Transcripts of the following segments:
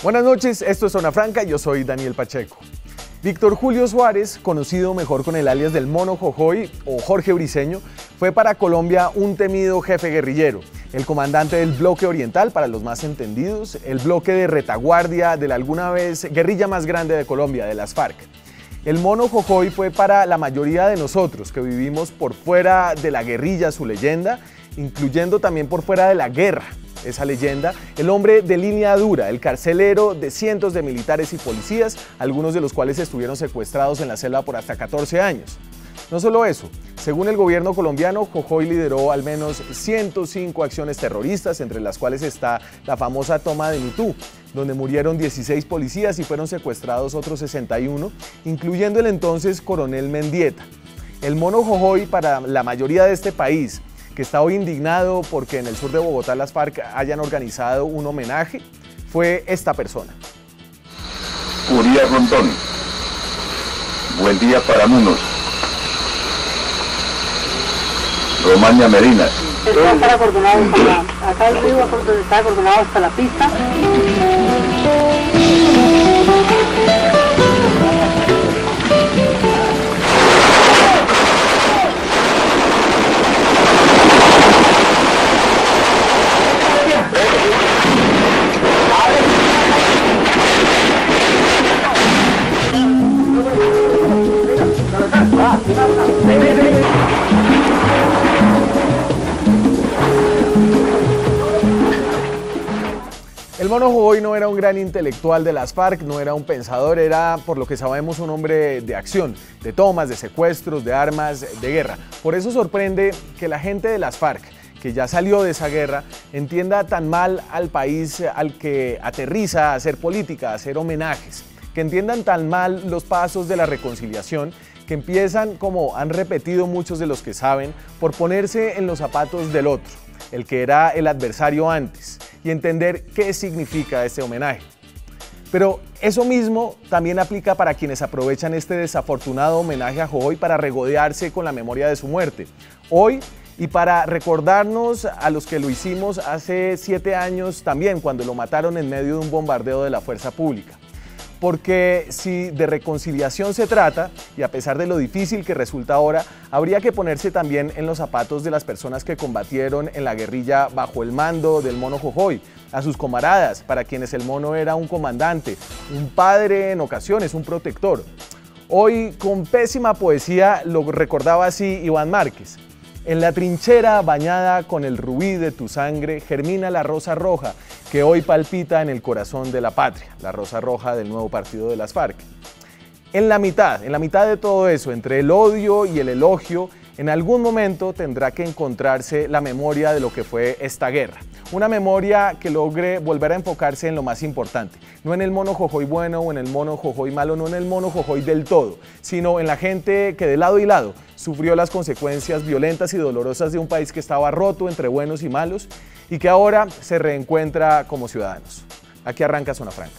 Buenas noches, esto es Zona Franca, yo soy Daniel Pacheco. Víctor Julio Suárez, conocido mejor con el alias del Mono Jojoy o Jorge Briceño, fue para Colombia un temido jefe guerrillero, el comandante del bloque oriental, para los más entendidos, el bloque de retaguardia de la alguna vez guerrilla más grande de Colombia, de las FARC. El Mono Jojoy fue para la mayoría de nosotros que vivimos por fuera de la guerrilla su leyenda, incluyendo también por fuera de la guerra. Esa leyenda, el hombre de línea dura, el carcelero de cientos de militares y policías, algunos de los cuales estuvieron secuestrados en la selva por hasta 14 años. No solo eso, según el gobierno colombiano, Jojoy lideró al menos 105 acciones terroristas, entre las cuales está la famosa toma de Mitú, donde murieron 16 policías y fueron secuestrados otros 61, incluyendo el entonces coronel Mendieta. El Mono Jojoy, para la mayoría de este país, que está hoy indignado porque en el sur de Bogotá las FARC hayan organizado un homenaje, fue esta persona. Urias Rondón, buen día para Munos. Romaña Medina. Está coordinado acá el río está coordinado hasta la pista. El Mono Jojoy no era un gran intelectual de las FARC, no era un pensador, era, por lo que sabemos, un hombre de acción, de tomas, de secuestros, de armas, de guerra. Por eso sorprende que la gente de las FARC, que ya salió de esa guerra, entienda tan mal al país al que aterriza a hacer política, a hacer homenajes, que entiendan tan mal los pasos de la reconciliación, que empiezan, como han repetido muchos de los que saben, por ponerse en los zapatos del otro, el que era el adversario antes, y entender qué significa este homenaje. Pero eso mismo también aplica para quienes aprovechan este desafortunado homenaje a Jojoy para regodearse con la memoria de su muerte. Hoy, y para recordarnos a los que lo hicimos hace 7 años también, cuando lo mataron en medio de un bombardeo de la fuerza pública. Porque si de reconciliación se trata, y a pesar de lo difícil que resulta ahora, habría que ponerse también en los zapatos de las personas que combatieron en la guerrilla bajo el mando del Mono Jojoy, a sus camaradas, para quienes el Mono era un comandante, un padre en ocasiones, un protector. Hoy, con pésima poesía, lo recordaba así Iván Márquez. En la trinchera bañada con el rubí de tu sangre germina la rosa roja que hoy palpita en el corazón de la patria, la rosa roja del nuevo partido de las FARC. En la mitad de todo eso, entre el odio y el elogio, en algún momento tendrá que encontrarse la memoria de lo que fue esta guerra. Una memoria que logre volver a enfocarse en lo más importante, no en el Mono Jojoy bueno o en el Mono Jojoy malo, no en el Mono Jojoy del todo, sino en la gente que de lado y lado sufrió las consecuencias violentas y dolorosas de un país que estaba roto entre buenos y malos y que ahora se reencuentra como ciudadanos. Aquí arranca Zona Franca.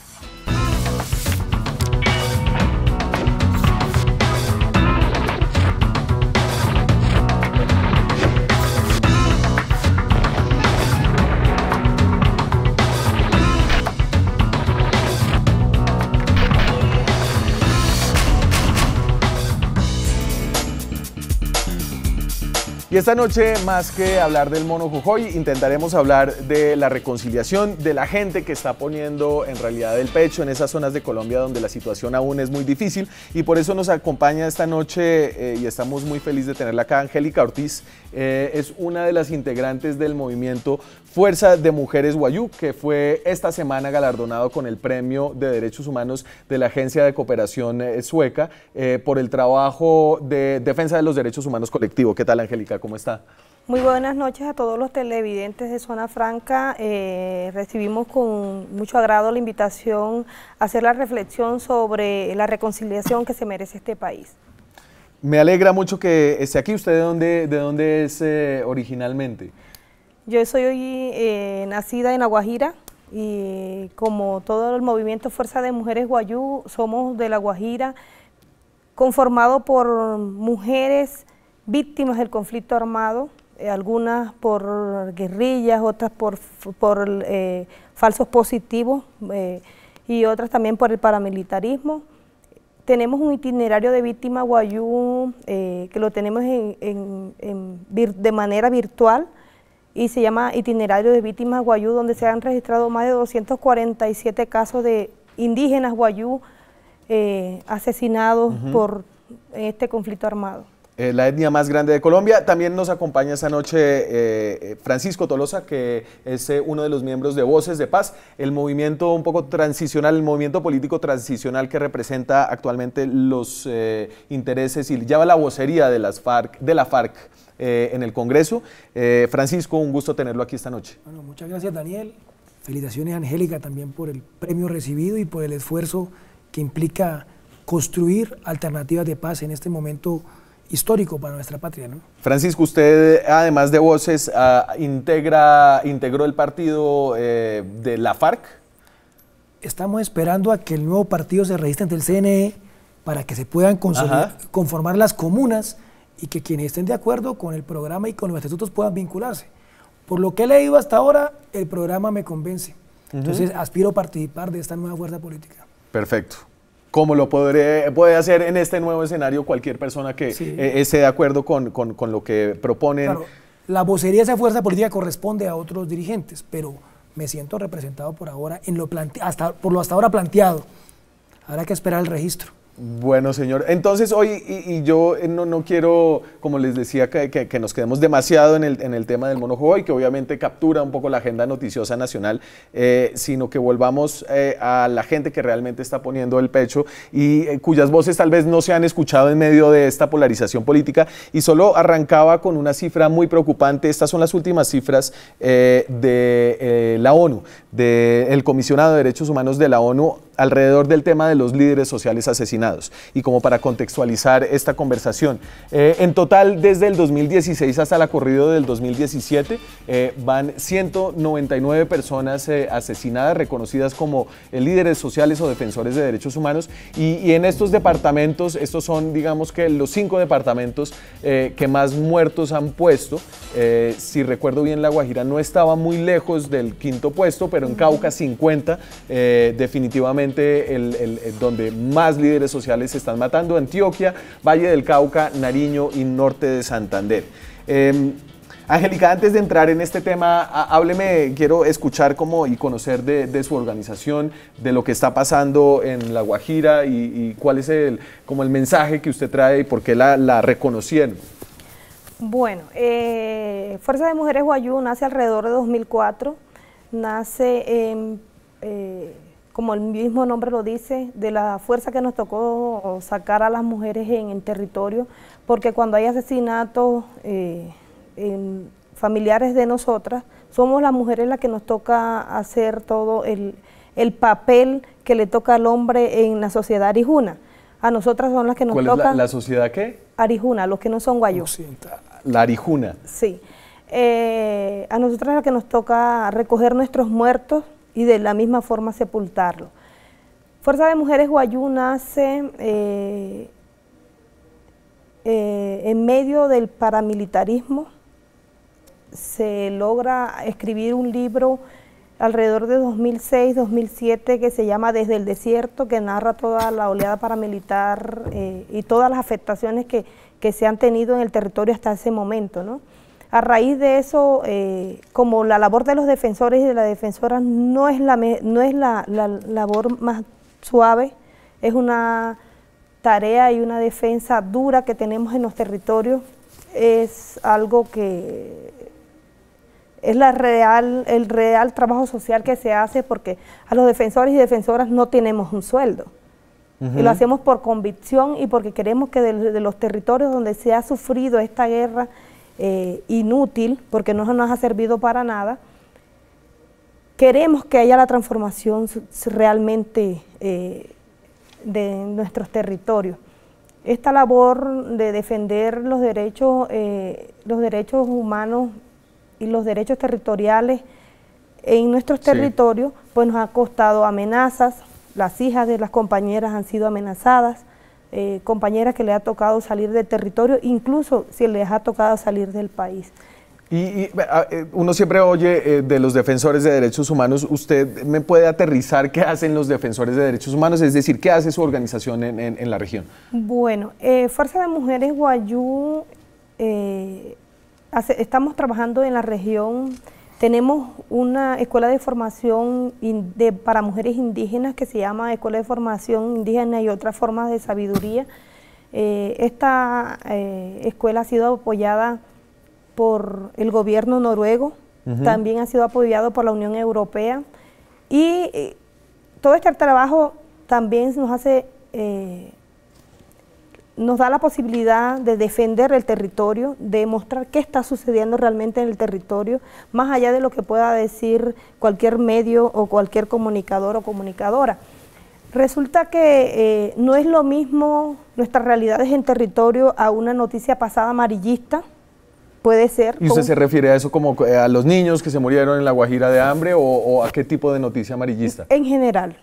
Y esta noche, más que hablar del Mono Jojoy, intentaremos hablar de la reconciliación, de la gente que está poniendo en realidad el pecho en esas zonas de Colombia donde la situación aún es muy difícil, y por eso nos acompaña esta noche y estamos muy felices de tenerla acá, Angélica Ortiz. Es una de las integrantes del movimiento Fuerza de Mujeres Wayuu, que fue esta semana galardonado con el Premio de Derechos Humanos de la Agencia de Cooperación Sueca por el trabajo de defensa de los derechos humanos colectivo. ¿Qué tal, Angélica? ¿Cómo está? Muy buenas noches a todos los televidentes de Zona Franca. Recibimos con mucho agrado la invitación a hacer la reflexión sobre la reconciliación que se merece este país. Me alegra mucho que esté aquí. ¿Usted de dónde es originalmente? Yo soy nacida en La Guajira y como todo el movimiento Fuerza de Mujeres Wayuu, somos de La Guajira, conformado por mujeres víctimas del conflicto armado, algunas por guerrillas, otras por falsos positivos, y otras también por el paramilitarismo. Tenemos un itinerario de víctimas guayú que lo tenemos de manera virtual y se llama Itinerario de Víctimas Guayú, donde se han registrado más de 247 casos de indígenas guayú asesinados por este conflicto armado. La etnia más grande de Colombia. También nos acompaña esta noche Francisco Tolosa, que es uno de los miembros de Voces de Paz, el movimiento un poco transicional, el movimiento político transicional que representa actualmente los intereses y lleva la vocería de la FARC en el Congreso. Francisco, un gusto tenerlo aquí esta noche. Bueno, muchas gracias, Daniel. Felicitaciones, Angélica, también por el premio recibido y por el esfuerzo que implica construir alternativas de paz en este momento histórico para nuestra patria, ¿no? Francisco, usted, además de Voces, integró el partido de la FARC. Estamos esperando a que el nuevo partido se registre ante el CNE para que se puedan conformar las comunas y que quienes estén de acuerdo con el programa y con los estatutos puedan vincularse. Por lo que he leído hasta ahora, el programa me convence. Entonces, aspiro a participar de esta nueva fuerza política. Perfecto. Como lo puede hacer en este nuevo escenario cualquier persona que esté de acuerdo con lo que proponen. Claro, la vocería de esa fuerza política corresponde a otros dirigentes, pero me siento representado por ahora en lo hasta ahora planteado. Habrá que esperar el registro. Bueno, señor. Entonces hoy, y yo no quiero, como les decía, que nos quedemos demasiado en el tema del monojuego y que obviamente captura un poco la agenda noticiosa nacional, sino que volvamos a la gente que realmente está poniendo el pecho y cuyas voces tal vez no se han escuchado en medio de esta polarización política. Y solo arrancaba con una cifra muy preocupante. Estas son las últimas cifras de la ONU, del Comisionado de Derechos Humanos de la ONU, alrededor del tema de los líderes sociales asesinados. Y como para contextualizar esta conversación, en total desde el 2016 hasta el corrido del 2017 van 199 personas asesinadas, reconocidas como líderes sociales o defensores de derechos humanos, y en estos departamentos, estos son digamos que los 5 departamentos que más muertos han puesto. Si recuerdo bien, La Guajira no estaba muy lejos del 5º puesto, pero en Cauca 50, definitivamente donde más líderes sociales se están matando: Antioquia, Valle del Cauca, Nariño y norte de Santander. Angélica, antes de entrar en este tema, hábleme, quiero escuchar y conocer de su organización, de lo que está pasando en La Guajira y cuál es el mensaje que usted trae y por qué la reconocieron. Bueno, Fuerza de Mujeres Guayú nace alrededor de 2004, nace como el mismo nombre lo dice, de la fuerza que nos tocó sacar a las mujeres en el territorio, porque cuando hay asesinatos en familiares de nosotras, somos las mujeres las que nos toca hacer todo el papel que le toca al hombre en la sociedad arijuna. A nosotras son las que nos toca... ¿Cuál es la sociedad qué? Arijuna, los que no son guayú. La arijuna. Sí. A nosotras es la que nos toca recoger nuestros muertos y de la misma forma sepultarlo. Fuerza de Mujeres Guayú nace en medio del paramilitarismo. Se logra escribir un libro alrededor de 2006-2007 que se llama Desde el Desierto, que narra toda la oleada paramilitar y todas las afectaciones que se han tenido en el territorio hasta ese momento, ¿no? A raíz de eso, como la labor de los defensores y de las defensoras no es la labor más suave, es una tarea y una defensa dura que tenemos en los territorios, es algo que es el real trabajo social que se hace, porque a los defensores y defensoras no tenemos un sueldo. Y lo hacemos por convicción y porque queremos que de los territorios donde se ha sufrido esta guerra inútil, porque no nos ha servido para nada, queremos que haya la transformación realmente de nuestros territorios. Esta labor de defender los derechos humanos y los derechos territoriales en nuestros territorios, pues nos ha costado amenazas. Las hijas de las compañeras han sido amenazadas, compañeras que les ha tocado salir del territorio, incluso si les ha tocado salir del país. Uno siempre oye de los defensores de derechos humanos. ¿Usted me puede aterrizar qué hacen los defensores de derechos humanos? Es decir, ¿qué hace su organización en la región? Bueno, Fuerza de Mujeres Wayuu, estamos trabajando en la región. Tenemos una escuela de formación para mujeres indígenas que se llama Escuela de Formación Indígena y otras formas de sabiduría. Esta escuela ha sido apoyada por el gobierno noruego, también ha sido apoyado por la Unión Europea, y todo este trabajo también nos da la posibilidad de defender el territorio, de mostrar qué está sucediendo realmente en el territorio, más allá de lo que pueda decir cualquier medio o cualquier comunicador o comunicadora. Resulta que no es lo mismo nuestras realidades en territorio a una noticia pasada amarillista. Puede ser. ¿Y usted se refiere a eso como a los niños que se murieron en La Guajira de hambre o a qué tipo de noticia amarillista? En general,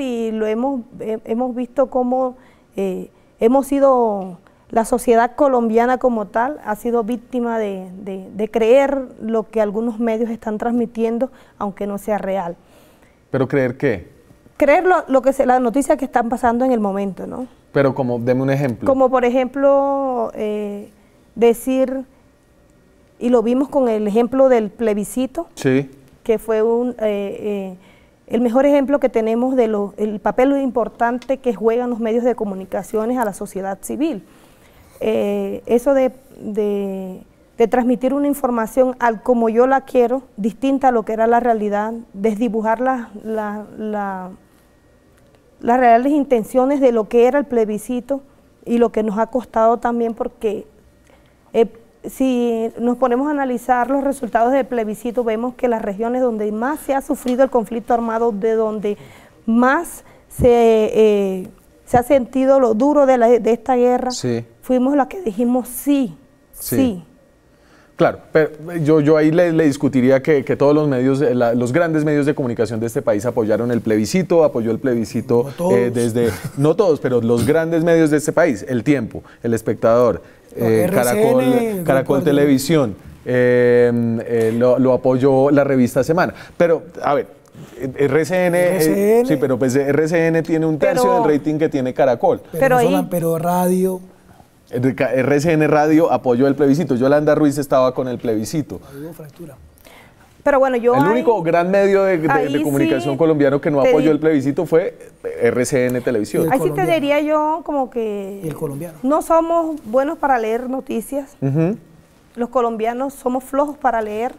y lo hemos visto como hemos sido, la sociedad colombiana como tal ha sido víctima de creer lo que algunos medios están transmitiendo, aunque no sea real. ¿Pero creer qué? Creer la noticia que están pasando en el momento, ¿no? Pero como, deme un ejemplo. Como por ejemplo, decir, y lo vimos con el ejemplo del plebiscito, sí, que fue el mejor ejemplo que tenemos el papel importante que juegan los medios de comunicaciones a la sociedad civil. Eso de transmitir una información como yo la quiero, distinta a lo que era la realidad, desdibujar las reales intenciones de lo que era el plebiscito y lo que nos ha costado también, porque si nos ponemos a analizar los resultados del plebiscito, vemos que las regiones donde más se ha sufrido el conflicto armado, de donde más se ha sentido lo duro de esta guerra, sí, fuimos las que dijimos sí. Claro, pero yo ahí le discutiría que todos los medios, los grandes medios de comunicación de este país apoyaron el plebiscito, apoyó el plebiscito no todos, pero los grandes medios de este país, El Tiempo, El Espectador, Caracol Televisión, lo apoyó la revista Semana. Pero, a ver, RCN, sí, pero pues RCN tiene un tercio del rating que tiene Caracol. Pero radio... RCN Radio apoyó el plebiscito. Yolanda Ruiz estaba con el plebiscito. Hubo fractura. Pero bueno, el único gran medio de comunicación colombiano que no apoyó el plebiscito fue RCN Televisión. Ahí sí te diría yo como que el colombiano. No somos buenos para leer noticias. Los colombianos somos flojos para leer,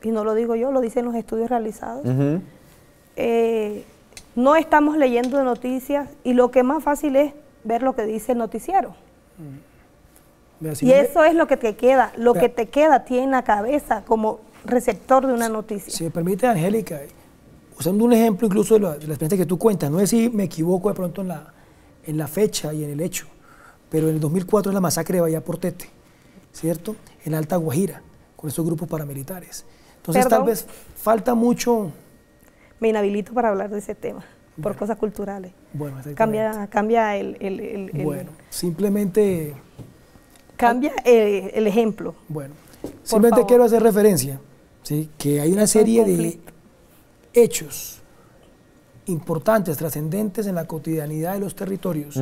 y no lo digo yo, lo dicen los estudios realizados. No estamos leyendo noticias, y lo que más fácil es ver lo que dice el noticiero. Y eso es lo que te queda, que te queda a ti en la cabeza como receptor de una noticia. Si me permite, Angélica, usando un ejemplo incluso de la experiencia que tú cuentas, no sé si me equivoco de pronto en la fecha y en el hecho, pero en el 2004 es la masacre de Bahía Portete, ¿cierto? En Alta Guajira, con esos grupos paramilitares. Entonces tal vez falta mucho... Me inhabilito para hablar de ese tema. Por cosas culturales. Bueno, cambia el bueno, simplemente... Cambia el ejemplo. Bueno, simplemente quiero hacer referencia, ¿sí? Que hay una serie de hechos importantes, trascendentes en la cotidianidad de los territorios,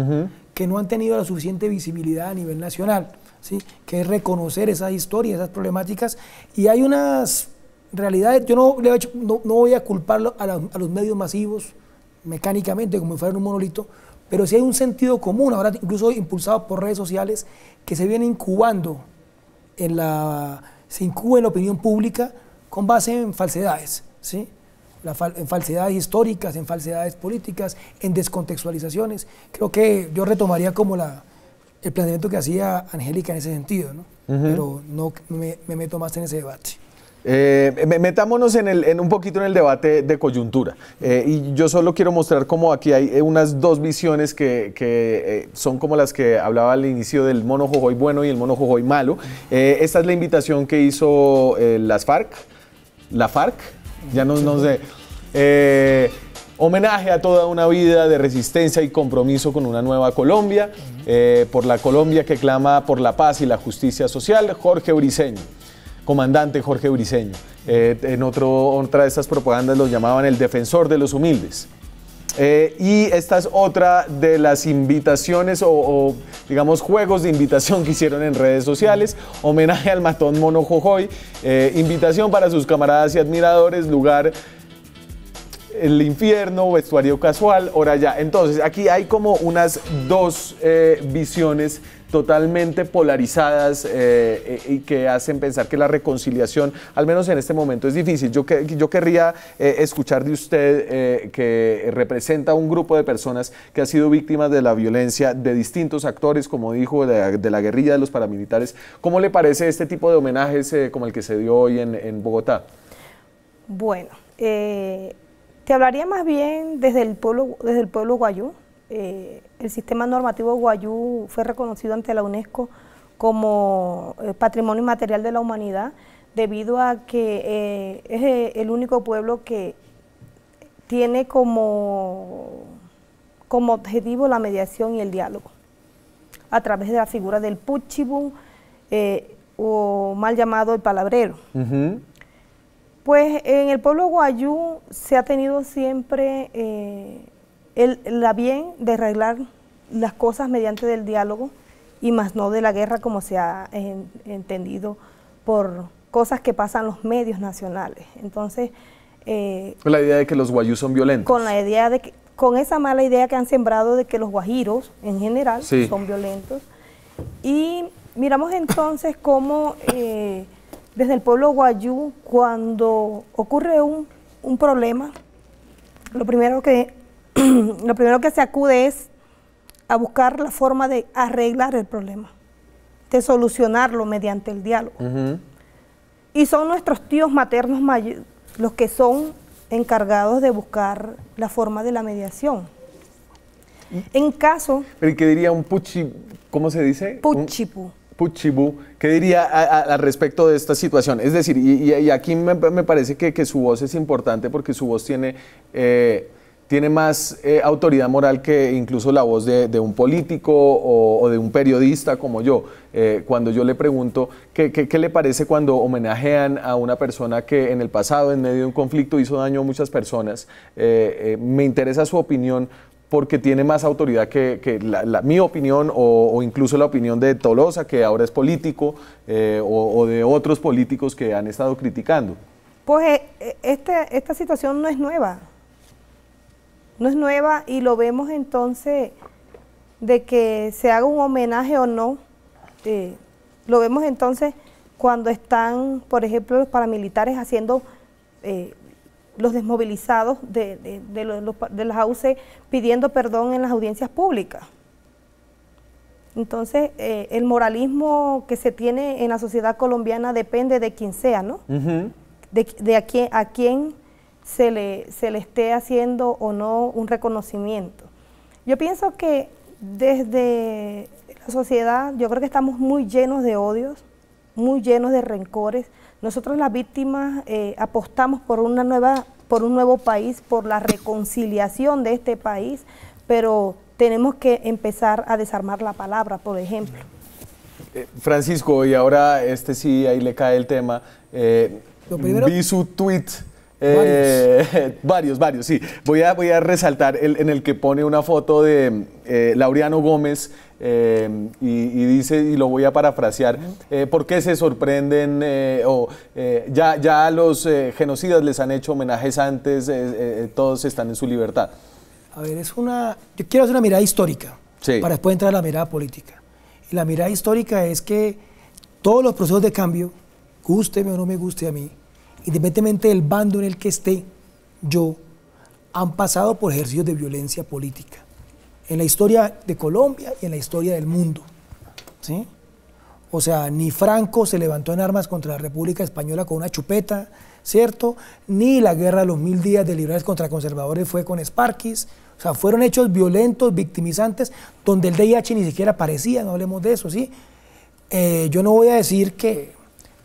que no han tenido la suficiente visibilidad a nivel nacional, ¿sí? Que es reconocer esas historias, esas problemáticas, y hay unas realidades. Yo no voy a culparlo a los medios masivos, mecánicamente, como si fueran un monolito, pero sí hay un sentido común, ahora incluso impulsado por redes sociales, que se viene incubando se incuba en la opinión pública con base en falsedades, ¿sí? En falsedades históricas, en falsedades políticas, en descontextualizaciones. Creo que yo retomaría como el planteamiento que hacía Angélica en ese sentido, ¿no? Pero no me meto más en ese debate. Metámonos un poquito en el debate de coyuntura, y yo solo quiero mostrar cómo aquí hay unas dos visiones que son como las que hablaba al inicio del mono Jojoy bueno y el mono Jojoy malo. Esta es la invitación que hizo la FARC, ya no sé, Homenaje a toda una vida de resistencia y compromiso con una nueva Colombia, por la Colombia que clama por la paz y la justicia social, Jorge Briceño, comandante Jorge Briceño. En otra de estas propagandas lo llamaban el defensor de los humildes. Y esta es otra de las invitaciones o digamos juegos de invitación que hicieron en redes sociales. Homenaje al matón Mono Jojoy, invitación para sus camaradas y admiradores, lugar el infierno, vestuario casual, hora ya. Entonces aquí hay como unas dos visiones totalmente polarizadas y que hacen pensar que la reconciliación, al menos en este momento, es difícil. Yo querría escuchar de usted, que representa un grupo de personas que ha sido víctimas de la violencia de distintos actores, como dijo, de la guerrilla, de los paramilitares. ¿Cómo le parece este tipo de homenajes como el que se dio hoy en Bogotá? Bueno, te hablaría más bien desde el pueblo guayú. El sistema normativo guayú fue reconocido ante la UNESCO como Patrimonio Inmaterial de la Humanidad, debido a que es el único pueblo que tiene como objetivo la mediación y el diálogo, a través de la figura del puchibú, o mal llamado el palabrero. Pues en el pueblo guayú se ha tenido siempre la bien de arreglar las cosas mediante del diálogo y más no de la guerra, como se ha entendido por cosas que pasan en los medios nacionales. Entonces, con la idea de que los guayús son violentos. Con esa mala idea que han sembrado de que los guajiros en general son violentos. Y miramos entonces cómo desde el pueblo guayú, cuando ocurre un problema, lo primero que se acude es a buscar la forma de arreglar el problema, de solucionarlo mediante el diálogo. Y son nuestros tíos maternos los que son encargados de buscar la forma de la mediación. En caso... ¿Pero qué diría un cómo se dice? Puchibú. Puchibú, ¿qué diría al respecto de esta situación? Es decir, y aquí me parece que su voz es importante, porque su voz tiene más autoridad moral que incluso la voz de un político o de un periodista como yo. Cuando yo le pregunto ¿qué le parece cuando homenajean a una persona que en el pasado, en medio de un conflicto, hizo daño a muchas personas, me interesa su opinión, porque tiene más autoridad que mi opinión o incluso la opinión de Tolosa, que ahora es político, o de otros políticos que han estado criticando? Pues esta situación no es nueva. No es nueva, y lo vemos entonces de que se haga un homenaje o no. Lo vemos entonces cuando están, por ejemplo, los paramilitares haciendo los desmovilizados de las AUC pidiendo perdón en las audiencias públicas. Entonces, el moralismo que se tiene en la sociedad colombiana depende de quien sea, ¿no? De a quién se le esté haciendo o no un reconocimiento. Yo pienso que desde la sociedad, yo creo que estamos muy llenos de odios, muy llenos de rencores. Nosotros las víctimas apostamos por un nuevo país, por la reconciliación de este país, pero tenemos que empezar a desarmar la palabra, por ejemplo. Francisco, y ahora sí, ahí le cae el tema. Vi su tweet. Varios, sí. Voy a resaltar en el que pone una foto de Laureano Gómez y dice, y lo voy a parafrasear, ¿por qué se sorprenden? Ya a los genocidas les han hecho homenajes antes, todos están en su libertad. A ver, yo quiero hacer una mirada histórica, para después entrar a la mirada política. Y la mirada histórica es que todos los procesos de cambio, gústeme o no me guste a mí, independientemente del bando en el que esté yo, han pasado por ejercicios de violencia política. En la historia de Colombia y en la historia del mundo. ¿Sí? O sea, ni Franco se levantó en armas contra la República Española con una chupeta, ¿cierto? Ni la guerra de los 1000 días de liberales contra conservadores fue con Esparquis. O sea, fueron hechos violentos, victimizantes, donde el DIH ni siquiera aparecía, no hablemos de eso, ¿sí? Yo no voy a decir que...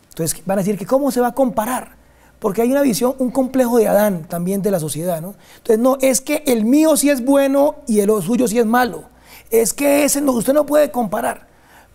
Entonces van a decir que ¿cómo se va a comparar? porque hay una visión, un complejo de Adán también de la sociedad, ¿no? Entonces, no, es que el mío sí es bueno y el suyo sí es malo. Es que ese no, usted no puede comparar.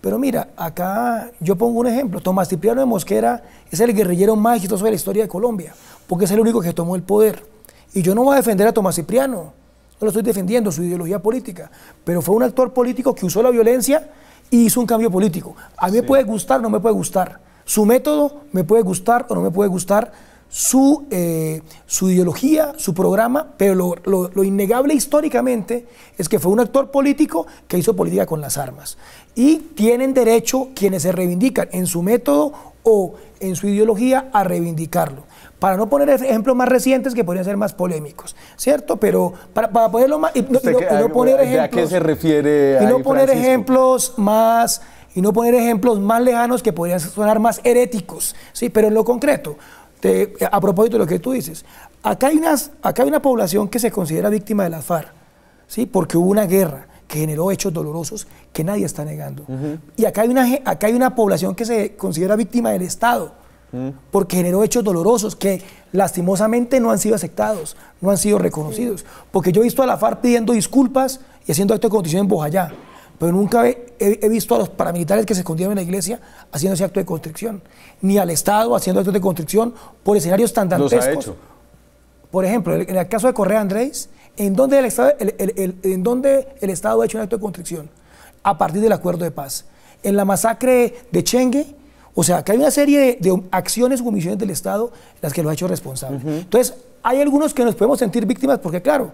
Pero mira, acá yo pongo un ejemplo. Tomás Cipriano de Mosquera es el guerrillero más exitoso de la historia de Colombia, porque es el único que tomó el poder. Y yo no voy a defender a Tomás Cipriano, no lo estoy defendiendo, su ideología política, pero fue un actor político que usó la violencia y hizo un cambio político. A mí me puede gustar, no me puede gustar. Su método me puede gustar o no me puede gustar, su ideología, su programa, pero lo innegable históricamente es que fue un actor político que hizo política con las armas. Y tienen derecho quienes se reivindican en su método o en su ideología a reivindicarlo. Para no poner ejemplos más recientes que podrían ser más polémicos, ¿cierto? Pero para ponerlo más... Y no poner ejemplos, ¿a qué se refiere? Y no poner ejemplos más... Y no poner ejemplos más lejanos que podrían sonar más heréticos, ¿sí? Pero en lo concreto, a propósito de lo que tú dices, acá hay una población que se considera víctima de las FARC, ¿sí? Porque hubo una guerra que generó hechos dolorosos que nadie está negando. Y acá hay una población que se considera víctima del Estado, porque generó hechos dolorosos que lastimosamente no han sido aceptados, no han sido reconocidos. Porque yo he visto a la FARC pidiendo disculpas y haciendo acto de contrición en Bojayá, pero nunca he visto a los paramilitares que se escondían en la iglesia haciendo ese acto de constricción, ni al Estado haciendo actos de constricción por escenarios tan dantescos. ¿Los ha hecho? Por ejemplo, en el caso de Correa Andrés, ¿en dónde el Estado ha hecho un acto de constricción? A partir del acuerdo de paz. En la masacre de Chengue, o sea, que hay una serie de acciones o omisiones del Estado en las que lo ha hecho responsable. Entonces, hay algunos que nos podemos sentir víctimas porque, claro,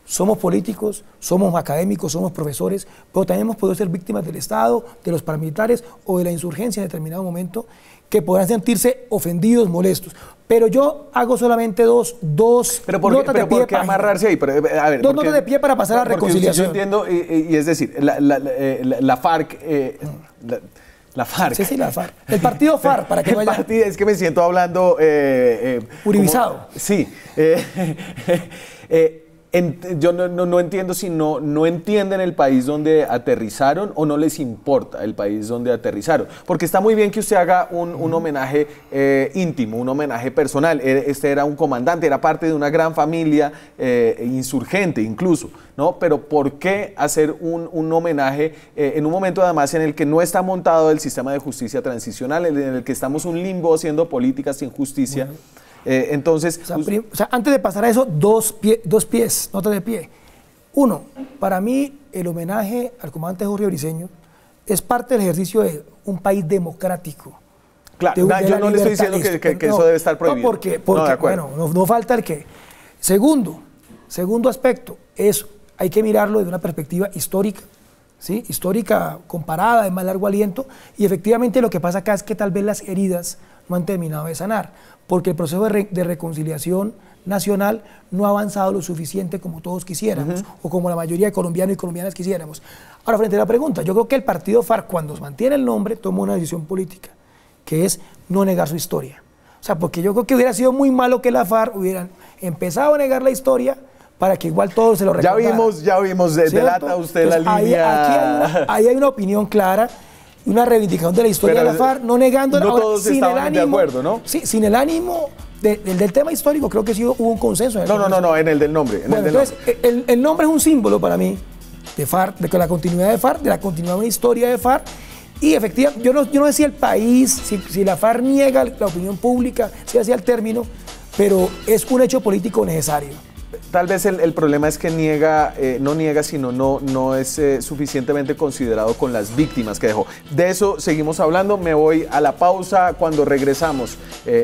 somos políticos, somos académicos, somos profesores, pero también hemos podido ser víctimas del Estado, de los paramilitares o de la insurgencia en determinado momento, que podrán sentirse ofendidos, molestos. Pero yo hago solamente dos notas de pie. ¿Por qué amarrarse ahí? Pero, a ver, dos notas de pie para pasar a la reconciliación. Yo entiendo, y es decir, la FARC... La FARC. Sí, la FARC. El partido FARC, para que vaya. Es que me siento hablando... uribizado. Sí. Yo no entiendo si no entienden el país donde aterrizaron o no les importa el país donde aterrizaron. Porque está muy bien que usted haga un homenaje íntimo, un homenaje personal. Este era un comandante, era parte de una gran familia insurgente incluso, ¿no? Pero ¿por qué hacer un homenaje en un momento además en el que no está montado el sistema de justicia transicional, en el que estamos un limbo haciendo políticas sin justicia? Bueno. Entonces, o sea, antes de pasar a eso, dos pies, notas de pie. Uno, para mí el homenaje al comandante Jorge Briceño es parte del ejercicio de un país democrático. Claro, yo no le estoy diciendo que eso debe estar prohibido. No, porque bueno, no falta el qué. Segundo aspecto, hay que mirarlo desde una perspectiva histórica, ¿sí? Histórica comparada, de más largo aliento, y efectivamente lo que pasa acá es que tal vez las heridas no han terminado de sanar, porque el proceso de reconciliación nacional no ha avanzado lo suficiente como todos quisiéramos, o como la mayoría de colombianos y colombianas quisiéramos. Ahora, frente a la pregunta, yo creo que el partido FARC, cuando mantiene el nombre, toma una decisión política, que es no negar su historia. O sea, porque yo creo que hubiera sido muy malo que la FARC hubieran empezado a negar la historia para que igual todos se lo recordaran. Ya vimos, delata usted la línea. Ahí hay una opinión clara, una reivindicación de la historia de la FARC, no negando. No ahora, todos estaban de acuerdo, ¿no? Sí, sin el ánimo del tema histórico, creo que sí hubo un consenso. No, en el del nombre. Entonces, el nombre es un símbolo para mí de FARC, de la continuidad de FARC, de la continuidad de una historia de FARC. Y efectivamente, yo no decía el país, si la FARC niega la opinión pública, si hacía el término, pero es un hecho político necesario. Tal vez el problema es que no niega, sino no es suficientemente considerado con las víctimas que dejó. De eso seguimos hablando, me voy a la pausa. Cuando regresamos,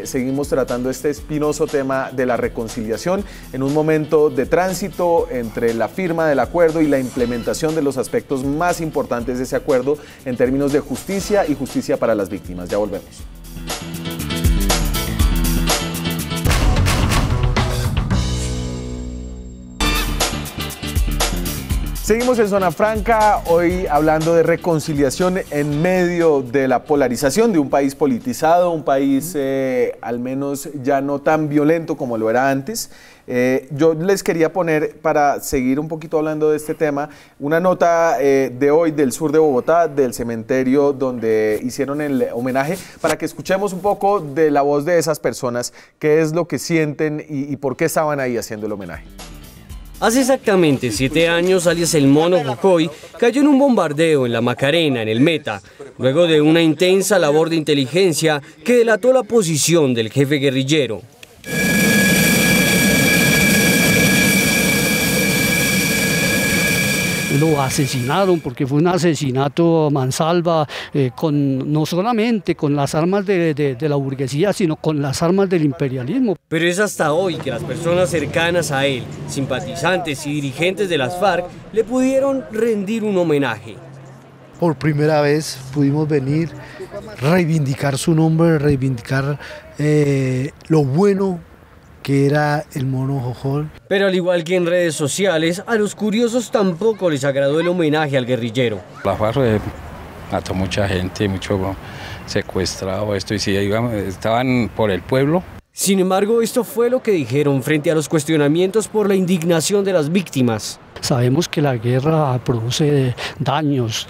seguimos tratando este espinoso tema de la reconciliación en un momento de tránsito entre la firma del acuerdo y la implementación de los aspectos más importantes de ese acuerdo en términos de justicia y justicia para las víctimas. Ya volvemos. Seguimos en Zona Franca, hoy hablando de reconciliación en medio de la polarización de un país politizado, un país al menos ya no tan violento como lo era antes. Yo les quería poner, para seguir un poquito hablando de este tema, una nota de hoy del sur de Bogotá, del cementerio donde hicieron el homenaje, para que escuchemos un poco de la voz de esas personas, qué es lo que sienten y por qué estaban ahí haciendo el homenaje. Hace exactamente 7 años, alias el Mono Jojoy, cayó en un bombardeo en la Macarena, en el Meta, luego de una intensa labor de inteligencia que delató la posición del jefe guerrillero. Lo asesinaron porque fue un asesinato a mansalva, no solamente con las armas de la burguesía, sino con las armas del imperialismo. Pero es hasta hoy que las personas cercanas a él, simpatizantes y dirigentes de las FARC, le pudieron rendir un homenaje. Por primera vez pudimos venir, reivindicar su nombre, reivindicar lo bueno que era el Mono Jojoy. Pero al igual que en redes sociales, a los curiosos tampoco les agradó el homenaje al guerrillero. La FARC mató mucha gente, mucho secuestrado, esto, y sí, estaban por el pueblo. Sin embargo, esto fue lo que dijeron frente a los cuestionamientos por la indignación de las víctimas. Sabemos que la guerra produce daños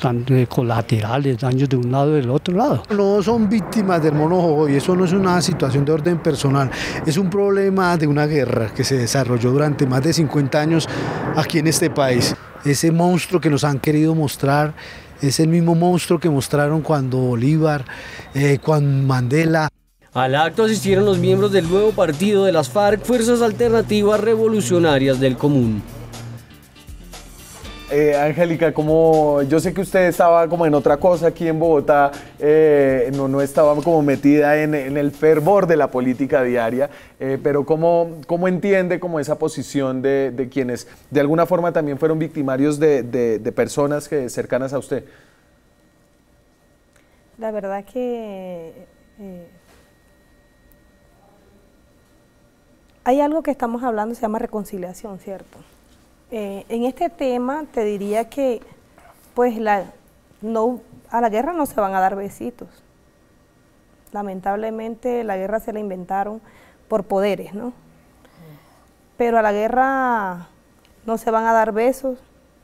colaterales, daños de un lado y del otro lado. No son víctimas del Mono Jojoy, eso no es una situación de orden personal, es un problema de una guerra que se desarrolló durante más de 50 años aquí en este país. Ese monstruo que nos han querido mostrar es el mismo monstruo que mostraron cuando Bolívar, cuando Mandela. Al acto asistieron los miembros del nuevo partido de las FARC, Fuerzas Alternativas Revolucionarias del Común. Angélica, como yo sé que usted estaba como en otra cosa aquí en Bogotá, no estaba como metida en el fervor de la política diaria, pero ¿cómo entiende como esa posición de quienes de alguna forma también fueron victimarios de personas cercanas a usted? La verdad que hay algo que estamos hablando, se llama reconciliación, ¿cierto? En este tema te diría que pues a la guerra no se van a dar besitos. Lamentablemente la guerra se la inventaron por poderes, ¿no? Pero a la guerra no se van a dar besos,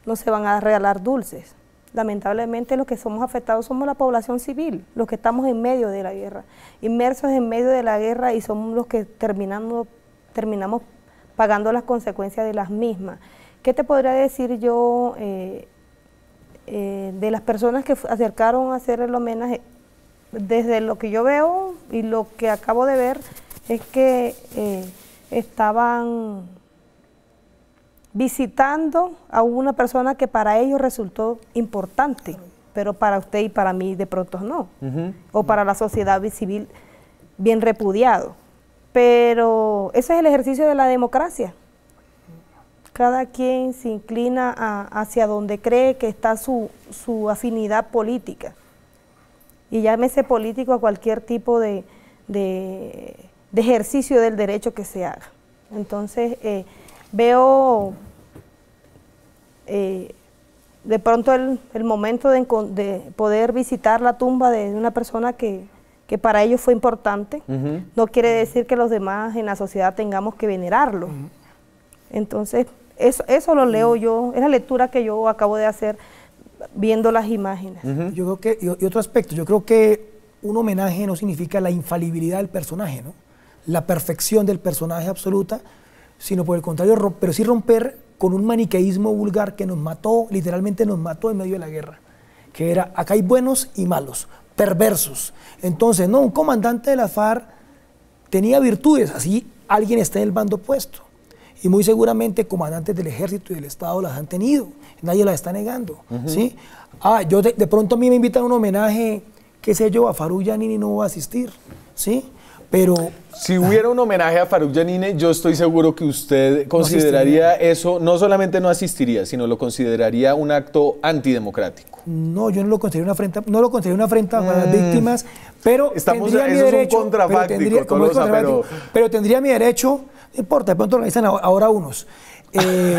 no se van a regalar dulces. Lamentablemente los que somos afectados somos la población civil, los que estamos en medio de la guerra, inmersos en medio de la guerra, y somos los que terminamos pagando las consecuencias de las mismas. ¿Qué te podría decir yo de las personas que acercaron a hacer el homenaje? Desde lo que yo veo y lo que acabo de ver es que estaban visitando a una persona que para ellos resultó importante, pero para usted y para mí de pronto no, o para la sociedad civil bien repudiado. Pero ese es el ejercicio de la democracia. Cada quien se inclina hacia donde cree que está su afinidad política. Y llámese político a cualquier tipo de ejercicio del derecho que se haga. Entonces, veo de pronto el momento de poder visitar la tumba de una persona que para ellos fue importante. No quiere decir que los demás en la sociedad tengamos que venerarlo. Entonces, eso lo leo yo, es la lectura que yo acabo de hacer viendo las imágenes. Yo creo que, y otro aspecto, yo creo que un homenaje no significa la infalibilidad del personaje, ¿no? La perfección del personaje absoluta, sino por el contrario, pero sí romper con un maniqueísmo vulgar que nos mató, literalmente nos mató en medio de la guerra, que era, acá hay buenos y malos, perversos. Entonces, no, un comandante de la FARC tenía virtudes, así alguien está en el bando opuesto. Y muy seguramente comandantes del ejército y del Estado las han tenido, nadie las está negando, ¿sí? Yo de pronto a mí me invitan a un homenaje, qué sé yo, a Faruk Yanini no voy a asistir, ¿sí? Pero si hubiera un homenaje a Faruk Yanini, yo estoy seguro que usted consideraría eso, no solamente no asistiría, sino lo consideraría un acto antidemocrático. No, yo no lo considero una afrenta, para las víctimas, pero estamos, tendría mi derecho, contrafáctico, pero tendría mi derecho No importa, de pronto organizan ahora unos.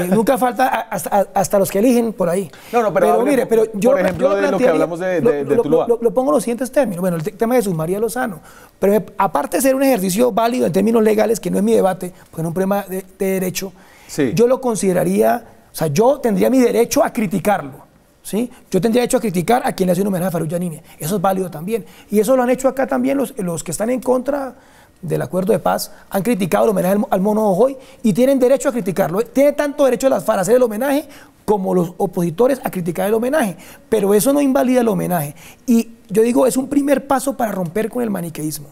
Nunca falta hasta los que eligen por ahí. No, pero mire, pero yo por ejemplo, de lo que hablamos de Tuluá. Lo pongo en los siguientes términos. Bueno, el tema de Jesús María Lozano. Pero aparte de ser un ejercicio válido en términos legales, que no es mi debate, porque no es un problema de derecho, sí, yo lo consideraría, o sea, yo tendría mi derecho a criticarlo. ¿Sí? Yo tendría derecho a criticar a quien le hace un homenaje a Farruko Giannini. Eso es válido también. Y eso lo han hecho acá también los que están en contra del acuerdo de paz, han criticado el homenaje al Mono Jojoy y tienen derecho a criticarlo. Tiene tanto derecho las FARC a hacer el homenaje como los opositores a criticar el homenaje, pero eso no invalida el homenaje. Y yo digo, es un primer paso para romper con el maniqueísmo.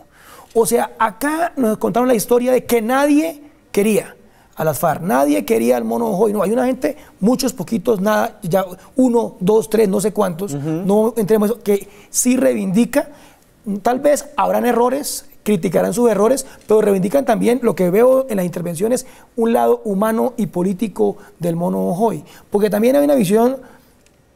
O sea, acá nos contaron la historia de que nadie quería a las FARC, nadie quería al Mono Jojoy. No, hay una gente, muchos, poquitos, nada, ya 1, 2, 3, no sé cuántos, no entremos en eso, que sí reivindica, tal vez habrán errores, criticarán sus errores, pero reivindican también lo que veo en las intervenciones, un lado humano y político del Mono Jojoy. Porque también hay una visión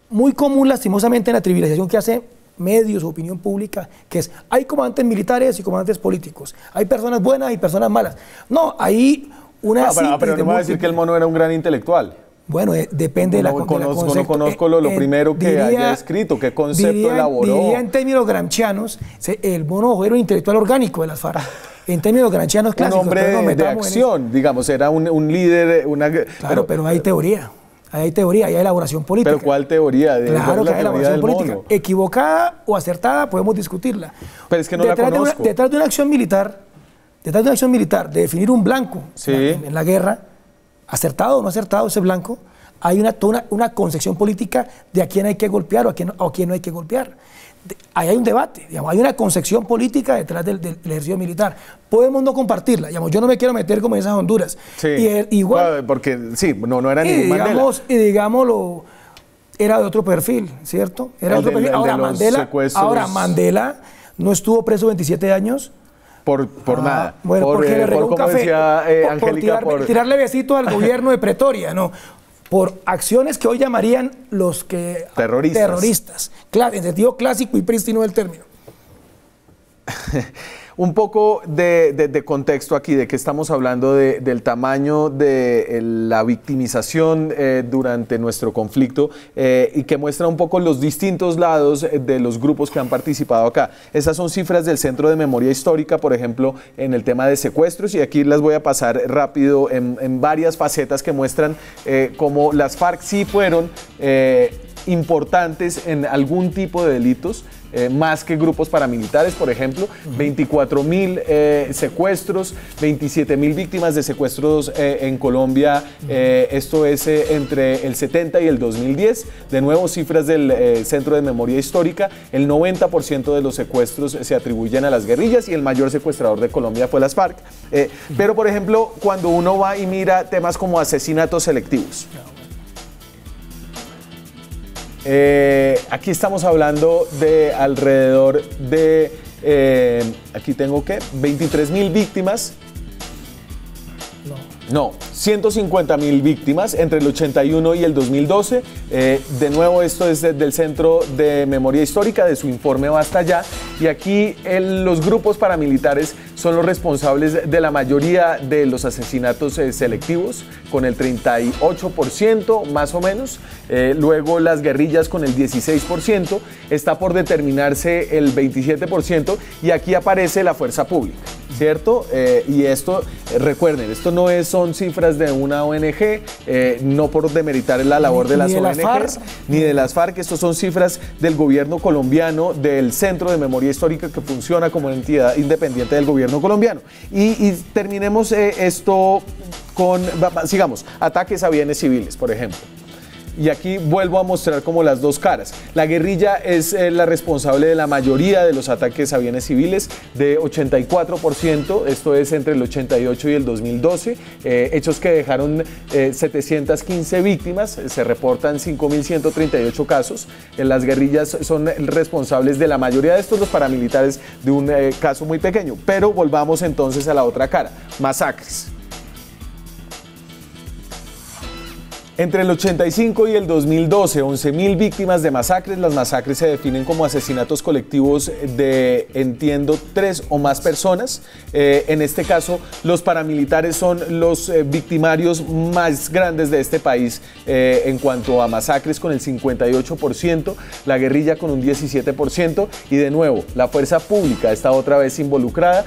muy común, lastimosamente, en la trivialización que hace medios o opinión pública, que es, hay comandantes militares y comandantes políticos, hay personas buenas y personas malas. No, hay una... pero no me va a decir que el Mono era un gran intelectual. Bueno, depende de la concepto. No conozco lo primero que haya escrito, qué concepto elaboró. Diría en términos gramscianos, el Mono Jojoy era un intelectual orgánico de las FARC. En términos gramscianos clásicos. Un hombre de acción, digamos, era un líder. Claro, pero hay teoría. Hay teoría, hay elaboración política. ¿Pero cuál teoría? Claro que hay elaboración política. Equivocada o acertada, podemos discutirla. Pero es que no la conozco. Detrás de una acción militar, de definir un blanco en la guerra, acertado o no acertado ese blanco, hay una concepción política de a quién hay que golpear o a quién no hay que golpear. Ahí hay un debate, digamos, hay una concepción política detrás del ejercicio militar. Podemos no compartirla, digamos, yo no me quiero meter como en esas Honduras. Sí, igual, porque sí, no era ningún Mandela. Y digámoslo, era de otro perfil, ¿cierto? Era de otro perfil. Ahora, Mandela no estuvo preso 27 años. Por nada. Bueno, porque le regó un café. Decía, Angélica, por tirarle besitos al gobierno de Pretoria, no. Por acciones que hoy llamarían los que... Terroristas. Claro, en sentido clásico y prístino del término. Un poco de contexto aquí, de que estamos hablando del tamaño de la victimización durante nuestro conflicto y que muestra un poco los distintos lados de los grupos que han participado acá. Esas son cifras del Centro de Memoria Histórica, por ejemplo, en el tema de secuestros, y aquí las voy a pasar rápido en varias facetas que muestran cómo las FARC sí fueron importantes en algún tipo de delitos, más que grupos paramilitares, por ejemplo, 24.000 secuestros, 27.000 víctimas de secuestros en Colombia, esto es entre el 70 y el 2010, de nuevo cifras del Centro de Memoria Histórica, el 90% de los secuestros se atribuyen a las guerrillas y el mayor secuestrador de Colombia fue las FARC. Pero, por ejemplo, cuando uno va y mira temas como asesinatos selectivos, aquí estamos hablando de alrededor de, aquí tengo que, 23.000 víctimas. No, 150.000 víctimas entre el 81 y el 2012. De nuevo, esto es del Centro de Memoria Histórica, de su informe Basta Ya. Y aquí los grupos paramilitares son los responsables de la mayoría de los asesinatos selectivos, con el 38% más o menos. Luego las guerrillas con el 16%. Está por determinarse el 27%. Y aquí aparece la fuerza pública, ¿cierto? Y esto, recuerden, esto no son cifras de una ONG, no por demeritar la labor de las ONGs, ni de las FARC. Estos son cifras del gobierno colombiano, del Centro de Memoria Histórica, que funciona como entidad independiente del gobierno colombiano. Y terminemos esto con, sigamos, ataques a bienes civiles, por ejemplo. Y aquí vuelvo a mostrar como las dos caras. La guerrilla es la responsable de la mayoría de los ataques a bienes civiles, de 84%, esto es entre el 88 y el 2012, hechos que dejaron 715 víctimas, se reportan 5.138 casos. Las guerrillas son responsables de la mayoría de estos, los paramilitares de un caso muy pequeño. Pero volvamos entonces a la otra cara, masacres. Entre el 85 y el 2012, 11.000 víctimas de masacres. Las masacres se definen como asesinatos colectivos de, entiendo, 3 o más personas. En este caso, los paramilitares son los victimarios más grandes de este país en cuanto a masacres, con el 58%, la guerrilla con un 17%, y de nuevo, la fuerza pública está otra vez involucrada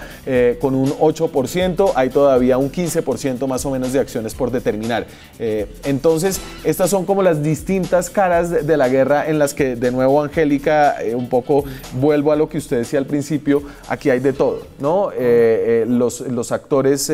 con un 8%. Hay todavía un 15% más o menos de acciones por determinar. Entonces, estas son como las distintas caras de la guerra en las que, de nuevo, Angélica, un poco vuelvo a lo que usted decía al principio, aquí hay de todo, ¿no? Los actores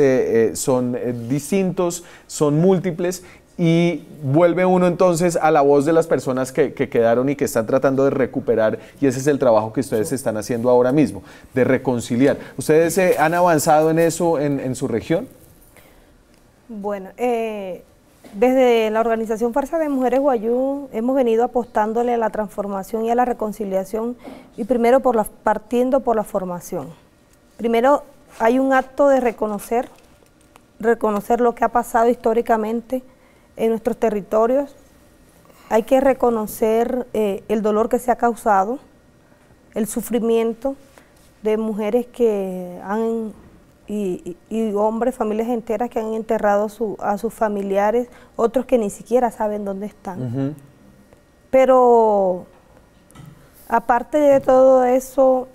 son distintos, son múltiples, y vuelve uno entonces a la voz de las personas que quedaron y que están tratando de recuperar, y ese es el trabajo que ustedes están haciendo ahora mismo, de reconciliar. ¿Ustedes han avanzado en eso en su región? Bueno, desde la organización Fuerza de Mujeres Wayuu hemos venido apostándole a la transformación y a la reconciliación, y primero partiendo por la formación. Primero hay un acto de reconocer lo que ha pasado históricamente en nuestros territorios. Hay que reconocer el dolor que se ha causado, el sufrimiento de mujeres que han y hombres, familias enteras que han enterrado a sus familiares, otros que ni siquiera saben dónde están. Pero aparte de todo eso,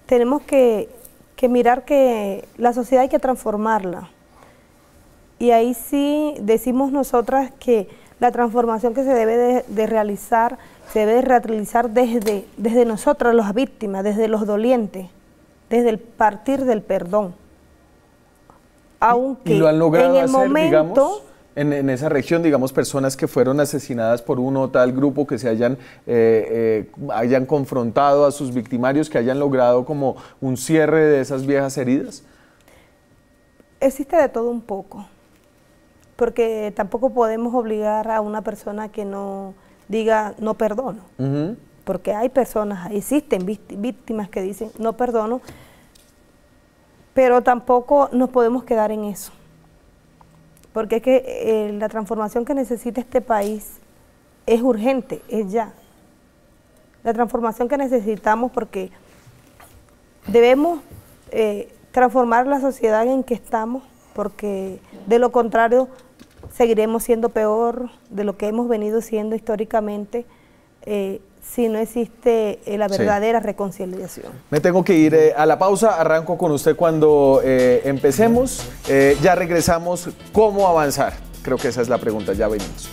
tenemos que mirar que la sociedad hay que transformarla. Y ahí sí decimos nosotras que la transformación que se debe de realizar, se debe de realizar desde nosotras, las víctimas, desde los dolientes, desde el partir del perdón. Aunque ¿Y lo han logrado en el hacer, momento, digamos, en esa región, digamos, personas que fueron asesinadas por uno o tal grupo, que se hayan confrontado a sus victimarios, que hayan logrado como un cierre de esas viejas heridas? Existe de todo un poco, porque tampoco podemos obligar a una persona que no diga no perdono. Porque hay personas, existen víctimas que dicen no perdono, pero tampoco nos podemos quedar en eso. Porque es que la transformación que necesita este país es urgente, es ya. La transformación que necesitamos, porque debemos transformar la sociedad en que estamos, porque de lo contrario seguiremos siendo peor de lo que hemos venido siendo históricamente, si no existe la verdadera reconciliación. Me tengo que ir a la pausa, arranco con usted cuando empecemos, ya regresamos. ¿Cómo avanzar? Creo que esa es la pregunta, ya venimos.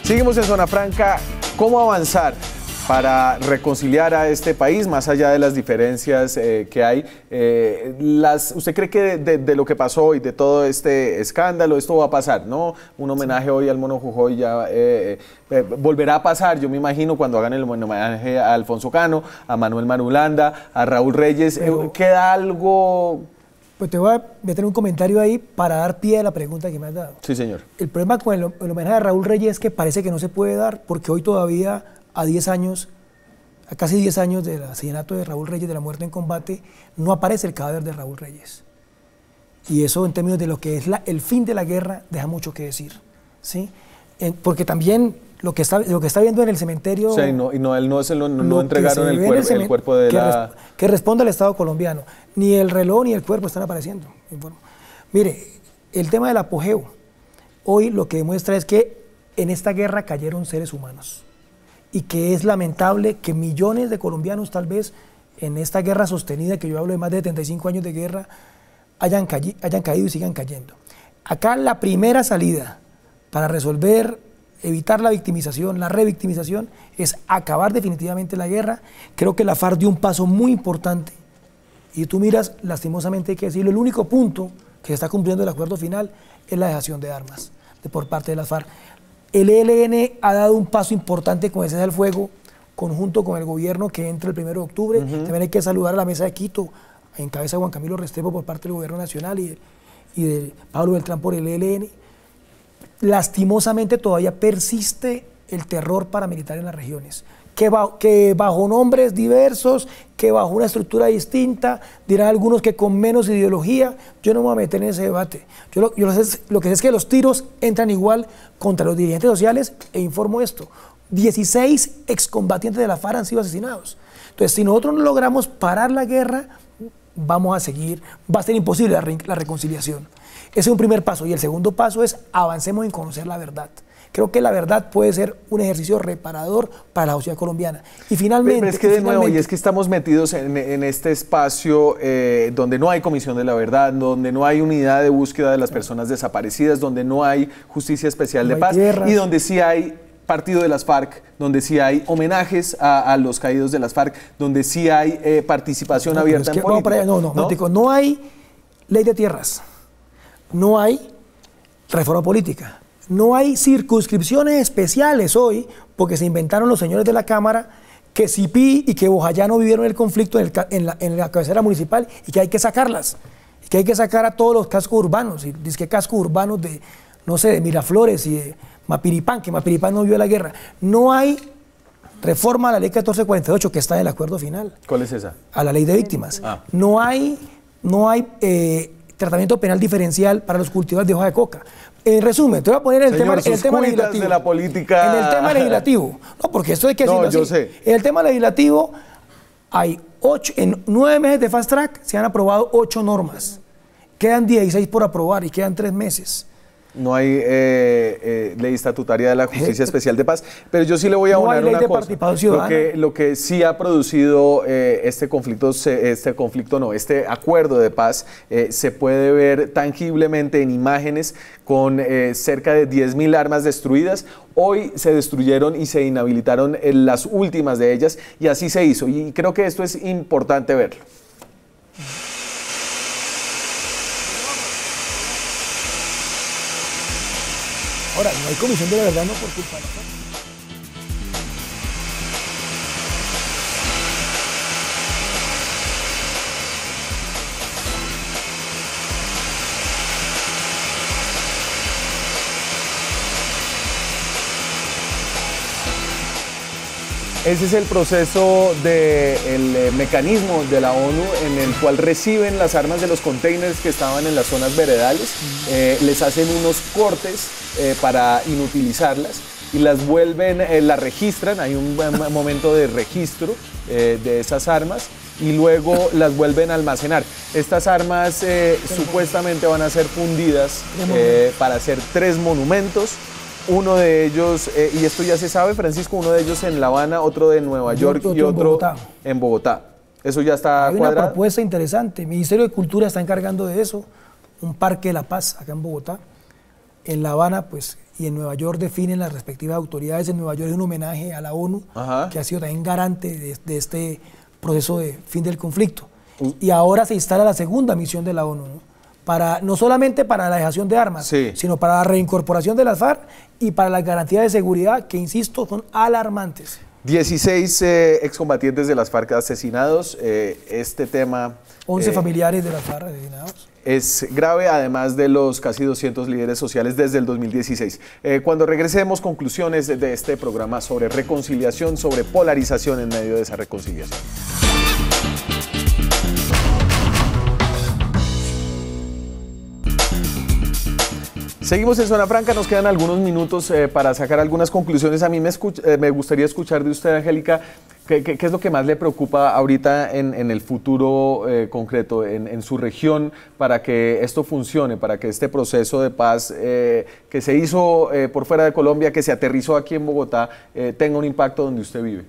Seguimos en Zona Franca. ¿Cómo avanzar para reconciliar a este país, más allá de las diferencias que hay? ¿Usted cree que de lo que pasó hoy, de todo este escándalo, esto va a pasar, ¿no? Un homenaje hoy al Mono Jujoy ya volverá a pasar, yo me imagino, cuando hagan el homenaje a Alfonso Cano, a Manuel Marulanda, a Raúl Reyes. ¿Queda algo? Pues te voy a meter un comentario ahí para dar pie a la pregunta que me has dado. Sí, señor. El problema con el homenaje a Raúl Reyes es que parece que no se puede dar, porque hoy todavía, a casi 10 años del asesinato de Raúl Reyes, de la muerte en combate, no aparece el cadáver de Raúl Reyes. Y eso, en términos de lo que es el fin de la guerra, deja mucho que decir, ¿sí? Porque también lo que está viendo en el cementerio... Sí, no entregaron el cuerpo de que responde al Estado colombiano. Ni el reloj ni el cuerpo están apareciendo. Mire, el tema del apogeo, hoy lo que demuestra es que en esta guerra cayeron seres humanos. Y que es lamentable que millones de colombianos, tal vez, en esta guerra sostenida, que yo hablo de más de 75 años de guerra, hayan caído y sigan cayendo. Acá la primera salida para evitar la victimización, la revictimización, es acabar definitivamente la guerra. Creo que la FARC dio un paso muy importante. Y tú miras, lastimosamente hay que decirlo, el único punto que se está cumpliendo el acuerdo final es la dejación de armas por parte de la FARC. El ELN ha dado un paso importante con el cese al fuego, conjunto con el gobierno que entra el 1 de octubre. También hay que saludar a la mesa de Quito, en cabeza de Juan Camilo Restrepo por parte del gobierno nacional y de Pablo Beltrán por el ELN. Lastimosamente todavía persiste el terror paramilitar en las regiones. que bajo nombres diversos, que bajo una estructura distinta, dirán algunos que con menos ideología. Yo no me voy a meter en ese debate. Lo que sé es que los tiros entran igual contra los dirigentes sociales, e informo esto: 16 excombatientes de la FARC han sido asesinados. Entonces, si nosotros no logramos parar la guerra, vamos a seguir, va a ser imposible la reconciliación. Ese es un primer paso, y el segundo paso es avancemos en conocer la verdad. Creo que la verdad puede ser un ejercicio reparador para la sociedad colombiana. Y finalmente... Pero es que de nuevo, y es que estamos metidos en este espacio donde no hay comisión de la verdad, donde no hay unidad de búsqueda de las personas desaparecidas, donde no hay justicia especial de paz, y donde sí hay partido de las FARC, donde sí hay homenajes a los caídos de las FARC, donde sí hay participación abierta en política. No hay ley de tierras, no hay reforma política, no hay circunscripciones especiales hoy, porque se inventaron los señores de la Cámara que Sipí y que Bojayá no vivieron el conflicto en la cabecera municipal, y que hay que sacarlas, y que hay que sacar a todos los cascos urbanos, y dice que cascos urbanos de, no sé, de Miraflores y de Mapiripán, que Mapiripán no vio la guerra. No hay reforma a la ley 1448, que está en el acuerdo final. ¿Cuál es esa? A la ley de víctimas. No hay tratamiento penal diferencial para los cultivadores de hoja de coca. En resumen, te voy a poner el tema legislativo. De la política. En el tema legislativo. No, porque esto hay que decirlo así. Yo sé. En el tema legislativo hay en 9 meses de Fast Track se han aprobado 8 normas. Quedan 16 por aprobar y quedan 3 meses. No hay ley estatutaria de la Justicia Especial de Paz, pero yo sí le voy a abonar una cosa. Lo que sí ha producido este acuerdo de paz se puede ver tangiblemente en imágenes, con cerca de 10.000 armas destruidas. Hoy se destruyeron y se inhabilitaron las últimas de ellas, y así se hizo, y creo que esto es importante verlo. Ahora, no hay comisión de la verdad, no por culpa de la FARC. Ese es el proceso del mecanismo de la ONU, en el cual reciben las armas de los containers que estaban en las zonas veredales, les hacen unos cortes para inutilizarlas y las vuelven, las registran, hay un momento de registro de esas armas, y luego las vuelven a almacenar. Estas armas supuestamente van a ser fundidas para hacer 3 monumentos. Uno de ellos, y esto ya se sabe, Francisco, uno de ellos en La Habana, otro de Nueva York y otro en Bogotá. ¿Eso ya está cuadrado? Hay una propuesta interesante. El Ministerio de Cultura está encargando de eso, un Parque de la Paz acá en Bogotá. En La Habana, pues, y en Nueva York definen las respectivas autoridades. En Nueva York es un homenaje a la ONU, que ha sido también garante de este proceso de fin del conflicto. Y ahora se instala la segunda misión de la ONU, ¿no? No solamente para la dejación de armas, sino para la reincorporación de las FARC y para las garantías de seguridad, que, insisto, son alarmantes. 16 excombatientes de las FARC asesinados. Este tema... 11 familiares de las FARC asesinados. Es grave, además de los casi 200 líderes sociales desde el 2016. Cuando regresemos, conclusiones de este programa sobre reconciliación, sobre polarización en medio de esa reconciliación. Seguimos en Zona Franca, nos quedan algunos minutos para sacar algunas conclusiones. A mí me gustaría escuchar de usted, Angélica, ¿qué es lo que más le preocupa ahorita en el futuro concreto, en su región, para que esto funcione, para que este proceso de paz que se hizo por fuera de Colombia, que se aterrizó aquí en Bogotá, tenga un impacto donde usted vive?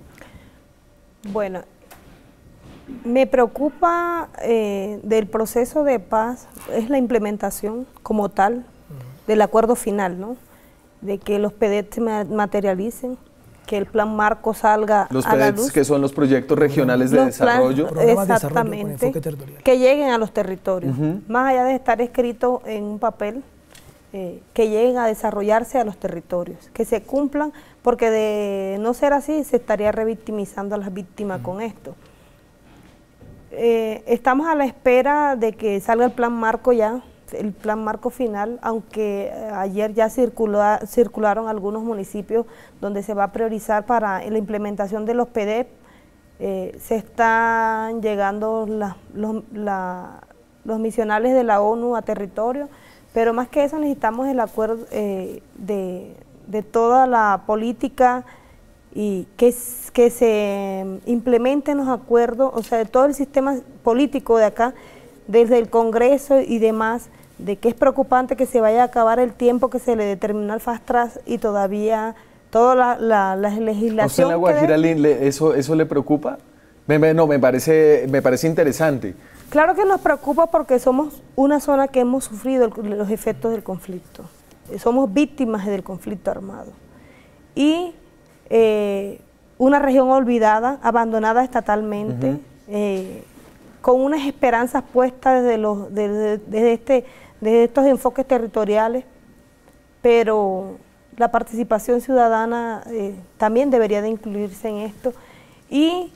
Bueno, me preocupa del proceso de paz, es la implementación como tal del acuerdo final, ¿no? De que los PEDET se materialicen, que el plan marco salga a la luz. Los PEDET, que son los proyectos regionales de desarrollo. Exactamente, que lleguen a los territorios, más allá de estar escrito en un papel, que lleguen a desarrollarse a los territorios, que se cumplan, porque de no ser así se estaría revictimizando a las víctimas con esto. Estamos a la espera de que salga el plan marco ya, el plan marco final, aunque ayer ya circularon algunos municipios donde se va a priorizar para la implementación de los PEDEP. Se están llegando los misionales de la ONU a territorio, pero más que eso necesitamos el acuerdo de toda la política y que se implementen los acuerdos, o sea, de todo el sistema político de acá, desde el Congreso y demás, de que es preocupante que se vaya a acabar el tiempo que se le determinó al Fast Track y todavía toda la legislación. ¿A usted en La Guajira eso le preocupa? No, me parece interesante. Claro que nos preocupa porque somos una zona que hemos sufrido los efectos del conflicto. Somos víctimas del conflicto armado. Y una región olvidada, abandonada estatalmente, con unas esperanzas puestas desde estos enfoques territoriales, pero la participación ciudadana también debería de incluirse en esto. Y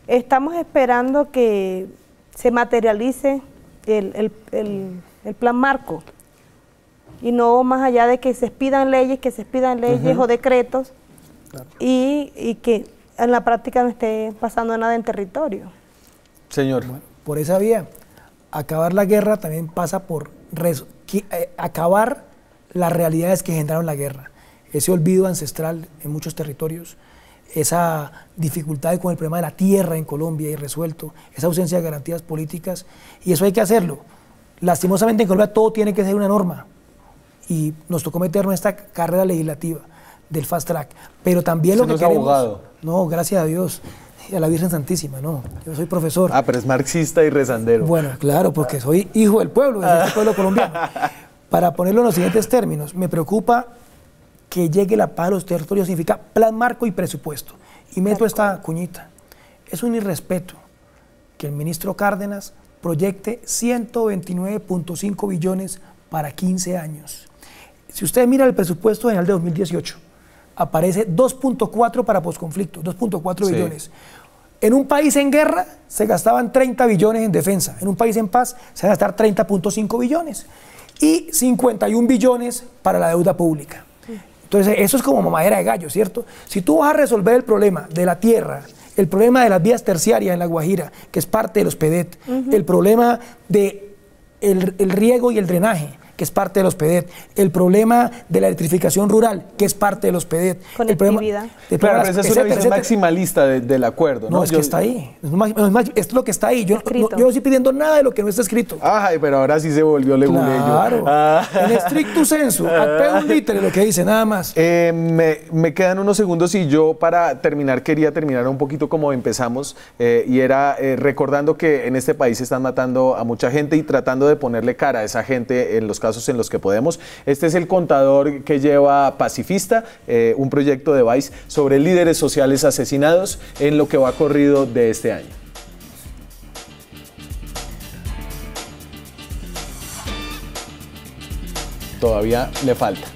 estamos esperando que se materialice el plan marco, y no más allá de que se expidan leyes o decretos, claro, y que en la práctica no esté pasando nada en territorio. Señor. Bueno, por esa vía, acabar la guerra también pasa por acabar las realidades que generaron la guerra, ese olvido ancestral en muchos territorios, esa dificultad con el problema de la tierra en Colombia irresuelto, esa ausencia de garantías políticas, y eso hay que hacerlo. Lastimosamente en Colombia todo tiene que ser una norma, y nos tocó meternos en esta carrera legislativa del Fast Track, pero también lo que queremos... abogado? No, gracias a Dios, y a la Virgen Santísima, no, yo soy profesor. Ah, pero es marxista y rezandero. Bueno, claro, porque soy hijo del pueblo, del pueblo colombiano. Para ponerlo en los siguientes términos, me preocupa que llegue la paz a los territorios, significa plan marco y presupuesto. Y meto esta cuñita. Es un irrespeto que el ministro Cárdenas proyecte 129.5 billones para 15 años. Si usted mira el presupuesto general de 2018, aparece 2.4 para posconflicto, 2.4 billones. En un país en guerra se gastaban 30 billones en defensa, en un país en paz se van a gastar 30.5 billones y 51 billones para la deuda pública. Entonces eso es como mamadera de gallo, ¿cierto? Si tú vas a resolver el problema de la tierra, el problema de las vías terciarias en La Guajira, que es parte de los PEDET, el problema de el riego y el drenaje, que es parte de los PEDET, el problema de la electrificación rural, que es parte de los PEDET, el problema de claro, pero esa es una visión maximalista del acuerdo, ¿no? No, es que está ahí, es lo que está ahí, yo no estoy pidiendo nada de lo que no está escrito. Ay, pero ahora sí se volvió leguleyo. Claro, en estricto sensu, un litro lo que dice, nada más. Me quedan unos segundos y yo para terminar quería terminar un poquito como empezamos, y era recordando que en este país se están matando a mucha gente y tratando de ponerle cara a esa gente en los casos en los que podemos. Este es el contador que lleva Pacifista, un proyecto de Vice sobre líderes sociales asesinados en lo que va corrido de este año. Todavía le falta.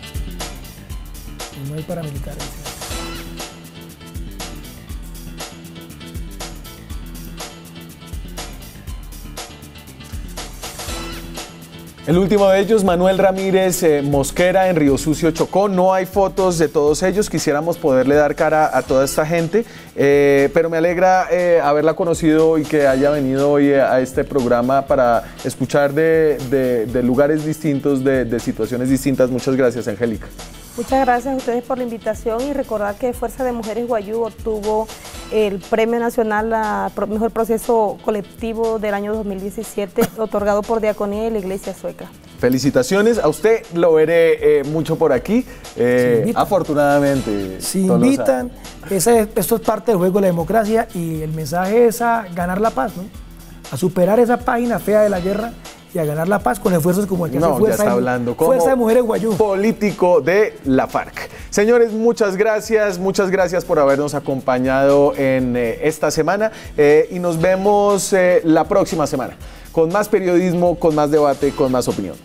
No hay paramilitares. El último de ellos, Manuel Ramírez Mosquera, en Río Sucio, Chocó. No hay fotos de todos ellos, quisiéramos poderle dar cara a toda esta gente, pero me alegra haberla conocido y que haya venido hoy a este programa para escuchar de lugares distintos, de situaciones distintas. Muchas gracias, Angélica. Muchas gracias a ustedes por la invitación y recordar que Fuerza de Mujeres Wayuu obtuvo el Premio Nacional a Mejor Proceso Colectivo del año 2017, otorgado por Diaconía y la Iglesia Sueca. Felicitaciones, a usted lo veré mucho por aquí, afortunadamente. Si invitan, esto es parte del juego de la democracia y el mensaje es a ganar la paz, ¿no? A superar esa página fea de la guerra y a ganar la paz con esfuerzos como el que hace Fuerza de Mujeres Wayuu, político de la FARC. Señores, muchas gracias por habernos acompañado en esta semana y nos vemos la próxima semana con más periodismo, con más debate, con más opinión.